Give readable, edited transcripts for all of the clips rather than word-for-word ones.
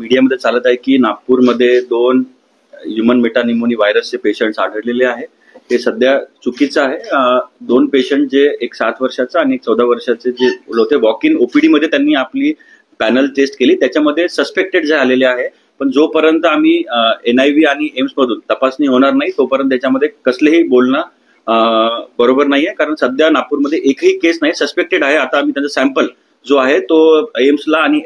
मीडियामध्ये चालत आहे की नागपूरमध्ये 2 ह्युमन मेटानिमोनी व्हायरसचे पेशंट्स आढळलेले आहे. हे सध्या चुकीचं आहे. 2 पेशंट जे एक 7 वर्षाचा आणि एक 14 वर्षाचे जे होते वॉक इन ओपीडी मध्ये त्यांनी आपली पॅनल टेस्ट केली, त्याच्यामध्ये सस्पेक्टेड जे आलेले आहे. पण जोपर्यंत आम्ही NIV आणि एम्स मधून तपासणी होणार नाही तोपर्यंत त्याच्यामध्ये कसलेही बोलणं बरोबर नाहीये. कारण सध्या नागपूरमध्ये एकही केस नाही, सस्पेक्टेड आहे. आता आम्ही त्यांचा सॅम्पल जो आहे तो एम्सला आणि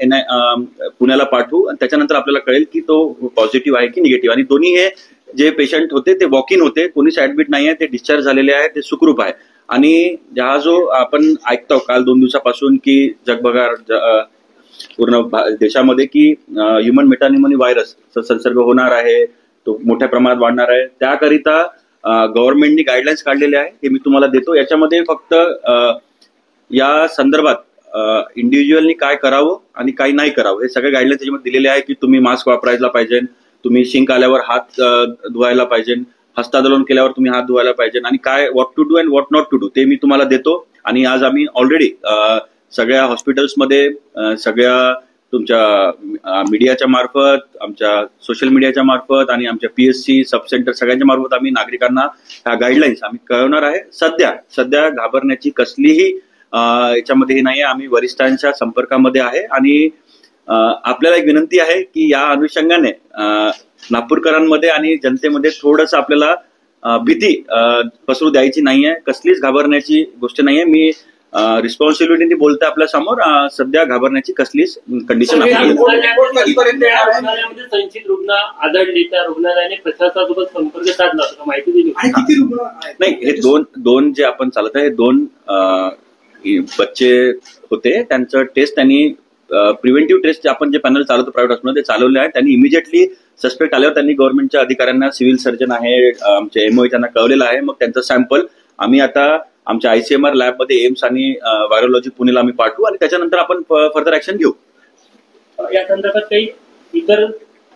पुण्याला पाठवू आणि त्याच्यानंतर आपल्याला कळेल की तो पॉझिटिव्ह आहे की निगेटिव्ह. आणि दोन्ही हे जे पेशंट होते ते वॉक इन होते, कोणीच ऍडमिट नाही आहे, ते डिस्चार्ज झालेले आहे, ते सुखरूप आहे. आणि हा जो आपण ऐकतो काल 2 दिवसापासून की जगभरात पूर्ण देशामध्ये की ह्युमन मेटानिमोनी व्हायरसचा संसर्ग होणार आहे, तो मोठ्या प्रमाणात वाढणार आहे, त्याकरिता गव्हर्नमेंटनी गाईडलाईन्स काढलेले आहे. हे मी तुम्हाला देतो. याच्यामध्ये फक्त या संदर्भात इंडिव्हिज्युअलनी काय करावं आणि काय नाही करावं हे सगळे गाईडलाईन्स त्याच्यामध्ये दिलेले आहे की तुम्ही मास्क वापरायला पाहिजे, तुम्ही शिंक आल्यावर हात धुवायला पाहिजे, हस्तांदोलन केल्यावर तुम्ही हात धुवायला पाहिजे आणि काय what to do and what not to do ते मी तुम्हाला देतो. आणि आज आम्ही ऑलरेडी सगळ्या हॉस्पिटल्समध्ये सगळ्या तुमच्या मीडियाच्या मार्फत, आमच्या सोशल मीडियाच्या मार्फत आणि आमच्या PSC सब सेंटर सगळ्यांच्या मार्फत आम्ही नागरिकांना ह्या गाईडलाईन्स आम्ही कळवणार आहे. सध्या घाबरण्याची कसलीही याच्यामध्ये नाही आहे. आम्ही वरिष्ठांच्या संपर्कामध्ये आहे आणि आपल्याला एक विनंती आहे की या अनुषंगाने नागपूरकरांमध्ये आणि जनतेमध्ये थोडंसं आपल्याला भीती पसरू द्यायची नाहीये. कसलीच घाबरण्याची गोष्ट नाहीये. मी रिस्पॉन्सिबिलिटीने बोलते आपल्या समोर. सध्या घाबरण्याची कसलीच कंडिशन नाही. संचित रुग्ण आढळले, त्या रुग्णालयाने प्रशासनासोबत संपर्क साधला, माहिती दिली नाही. हे दोन जे आपण चालत आहे, 2 बच्चे होते, त्यांचं टेस्ट त्यांनी प्रिव्हेंटिव्ह टेस्ट आपण जे पॅनल चालवतो प्रायव्हेट हॉस्पिटल ते चालवले आहे. त्यांनी इमिजिएटली सस्पेक्ट आल्यावर त्यांनी गव्हर्नमेंटच्या अधिकाऱ्यांना, सिव्हिल सर्जन आहे, आमचे MOE त्यांना कळवलेलं आहे. मग त्यांचं सॅम्पल आम्ही आता आमच्या ICMR लॅबमध्ये एम्स आणि व्हायरोलॉजी पुणेला आम्ही पाठवू आणि त्याच्यानंतर आपण फर्दर ऍक्शन घेऊ. या संदर्भात काही इतर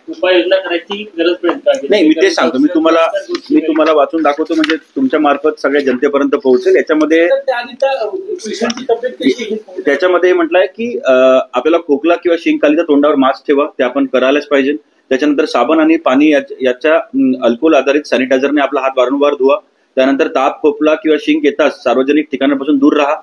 उपाययोजना करायची गरज पडेल? नाही, मी ते सांगतो. मी तुम्हाला वाचून दाखवतो म्हणजे तुमच्या मार्फत सगळ्या जनतेपर्यंत पोहोचेल. त्याच्यामध्ये म्हटलंय की आपल्याला खोकला किंवा शिंक आली तर तोंडावर मास्क ठेवा, ते आपण करायलाच पाहिजे. त्याच्यानंतर साबण आणि पाणी याच्या अल्कोहोल आधारित सॅनिटायझरने आपला हात वारंवार धुवा. त्यानंतर ताप, खोकला किंवा शिंक येताच सार्वजनिक ठिकाणापासून दूर राहा.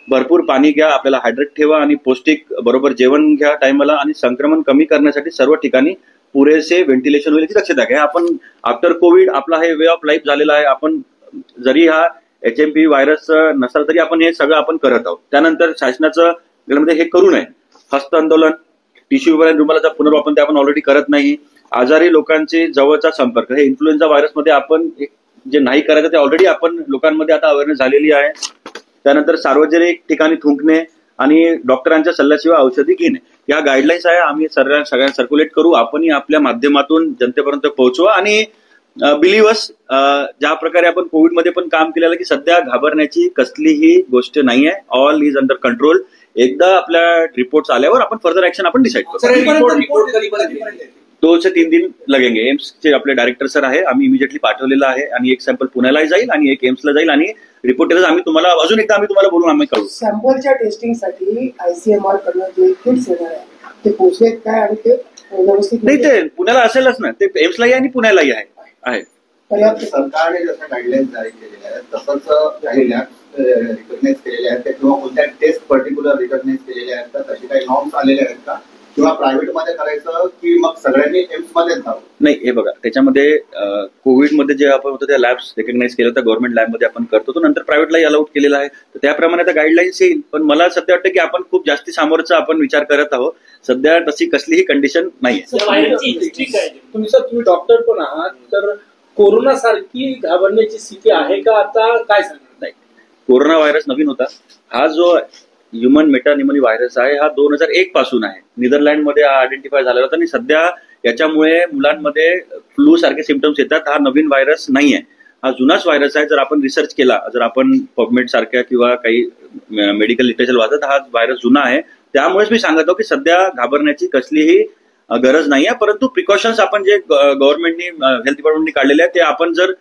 भरपूर पाणी घ्या, आपल्याला हायड्रेट ठेवा आणि पौष्टिक बरोबर जेवण घ्या टायमाला. आणि संक्रमण कमी करण्यासाठी सर्व ठिकाणी पुरेसे व्हेंटिलेशन होईल याची दक्षता घ्या. आपण आफ्टर कोविड आपला हे वे ऑफ लाईफ झालेला आहे. आपण जरी हा HMP व्हायरस नसाल तरी आपण हे सगळं आपण करत आहोत. त्यानंतर शासनाचं हे करू नये. हस्तांदोलन, टिश्यू पेपर, रुमालाचा पुनर्वापर ते आपण ऑलरेडी करत नाही. आजारी लोकांचे जवळचा संपर्क, हे इन्फ्लुएन्झा व्हायरसमध्ये आपण जे नाही करायचं ते ऑलरेडी आपण लोकांमध्ये आता अवेअरनेस झालेली आहे. त्यानंतर सार्वजनिक ठिकाणी थुंकणे आणि डॉक्टरांच्या सल्ल्याशिवाय औषधी घेणे, या गाईडलाईन्स आहे. आम्ही सगळ्यांना सर्क्युलेट करू, आपणही आपल्या माध्यमातून जनतेपर्यंत पोहोचवा. आणि बिलीव्हर्स, ज्या प्रकारे आपण कोविडमध्ये पण काम केलेलं की सध्या घाबरण्याची कसलीही गोष्ट नाही आहे. All is under control. एकदा आपल्या रिपोर्ट्स आल्यावर आपण फर्दर ऍक्शन आपण डिसाईड करू. 2 से 3 दिन लगेंगे. एम्सचे आपले डायरेक्टर सर आहे, आम्ही इमिजिएटली पाठवलेलं आहे. आणि एक सॅम्पल पुण्याला जाईल आणि एक एम्सला जाईल आणि रिपोर्ट आम्ही तुम्हाला अजून एकदा बोलून आम्ही करू. सॅम्पलच्या टेस्टिंगसाठी ICMR कडनं जे किट्स येणार आहे ते पोहोचलेत काय आणि ते व्यवस्थित नाही? ते पुण्याला असेलच ना, ते एम्सलाही आणि पुण्यालाही आहे. सरकारने जसं गाईडलाईन्स जारी केलेल्या आहेत तसंच काही लॅब्स रिकॉग्नाइज केलेल्या आहेत किंवा कोणत्या टेस्ट पर्टिक्युलर रिकॉग्नाइज केलेल्या आहेत का? तसे काही नॉर्म्स आलेले आहेत का? किंवा प्रायव्हेट मध्ये करायचं की मग सगळ्यांनी एम्स मध्ये जावं? नाही, हे बघा, त्याच्यामध्ये कोविडमध्ये जे आपण होतं त्या लॅब्स रिकॉग्नाइज केलं होतं, गव्हर्नमेंट लॅबमध्ये आपण करतो, तो नंतर प्रायव्हेटलाही अलाउड केलेला आहे. तर त्याप्रमाणे आता गाईडलाईन्स येईल. पण मला सध्या वाटतं की आपण खूप जास्ती सामोरचा आपण विचार करत आहोत. सध्या तशी कसलीही कंडिशन नाही. तुम्ही डॉक्टर पण आहात, तर कोरोना सारखी घाबरण्याची स्थिती आहे का आता, काय सांगणार? नाही, कोरोना व्हायरस नवीन होता. हा जो ह्युमन मेटानिमोनी व्हायरस आहे हा 2001 पासून आहे. नेदरलँडमध्ये हा आयडेंटिफाय झाला होता आणि सध्या याच्यामुळे मुलांमध्ये फ्लू सारखे सिम्पटम्स येतात. हा नवीन व्हायरस नाही आहे, हा जुनाच व्हायरस आहे. जर आपण रिसर्च केला, जर आपण पबमेड सारख्या किंवा काही मेडिकल लिटरेचर वाचत, हा व्हायरस जुना आहे. त्यामुळेच मी सांगतो की सध्या घाबरण्याची कसलीही गरज नाही आहे. परंतु प्रिकॉशन्स आपण जे गव्हर्नमेंटनी, हेल्थ डिपार्टमेंटनी काढलेले आहेत ते आपण जर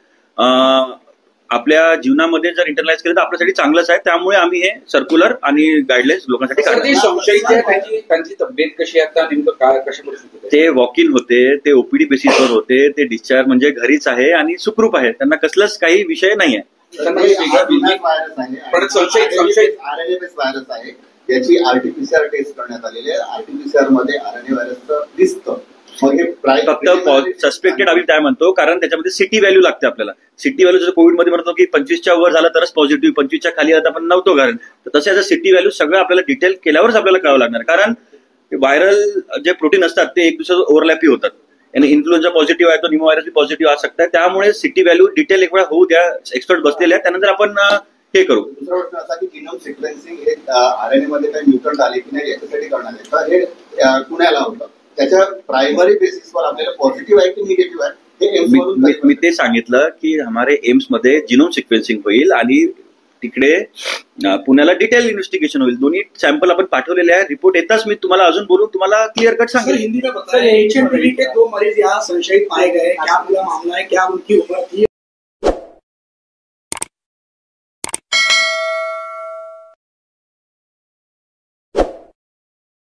आपल्या जीवनामध्ये जर इंटरलाइज केलं तर आपल्यासाठी चांगलंच आहे. त्यामुळे आम्ही हे सर्क्युलर आणि गाईडलाईन्स लोकांसाठी सर, ते काढतो. संशयित आहे, त्यांची तब्येत कशी आहे आता, नेमकं काय कशा परिस्थितीत आहे? ते वॉक इन होते, ते ओपीडी बेसिसवर होते, ते डिस्चार्ज म्हणजे घरीच आहे आणि सुखरूप आहे. त्यांना कसलाच काही विषय नाही आहे. त्यांना वेगळा व्हायरस आहे पण संशयित आरएनए बेस व्हायरस आहे. याची आरटीपीसीआर टेस्ट करण्यात आलेली आहे. आरटीपीसीआर मध्ये आरएनए व्हायरसचं दिसतं. मग हे फक्त सस्पेक्टेड आम्ही काय म्हणतो, कारण त्याच्यामध्ये सिटी व्हॅल्यू लागते आपल्याला. सिटी व्हॅल्यू जसं कोविडमध्ये म्हणतो की 25च्या वर झालं तरच पॉझिटिव्ह, 25च्या खाली आता आपण नव्हतो कारण. तर तसे याचं सिटी व्हॅल्यू सगळं आपल्याला डिटेल केल्यावरच आपल्याला कळावं लागणार. कारण व्हायरल जे प्रोटीन असतात ते एक दुसऱ्याचं ओव्हरलॅपी होतात. आणि इन्फ्लुएन्झा पॉझिटिव्ह आहे तो निमो व्हायरस पॉझिटिव्ह असू शकता. त्यामुळे सिटी व्हॅल्यू डिटेल एक वेळा होऊ द्या, एक्सपर्ट बसलेले आहेत, त्यानंतर आपण हे करू. दुसरा प्रश्न असा की जिनोम सिक्वेन्सिंग हे आरएनए मध्ये काही म्युटंट आले की नाही याच्यासाठी करणार आहे. तर हे पुण्याला होतं. त्याच्या प्रायमरी बेसिसवर आपल्याला पॉझिटिव्ह आहे की निगेटिव्ह आहे हे एम्स मधून मी ते सांगितलं की हमारे एम्स मध्ये जिनोम सिक्वेन्सिंग होईल आणि तिकडे पुण्याला डिटेल इन्व्हेस्टिगेशन होईल. दोन्ही सॅम्पल आपण पाठवलेले आहे. रिपोर्ट येताच मी तुम्हाला अजून बोलून तुम्हाला क्लिअर कट सांगेल. हिंदी में बताया HMPV के 2 मरीज यहाँ संशयित पाए गए, क्या पूरा मामला है, क्या उनकी उम्र थी?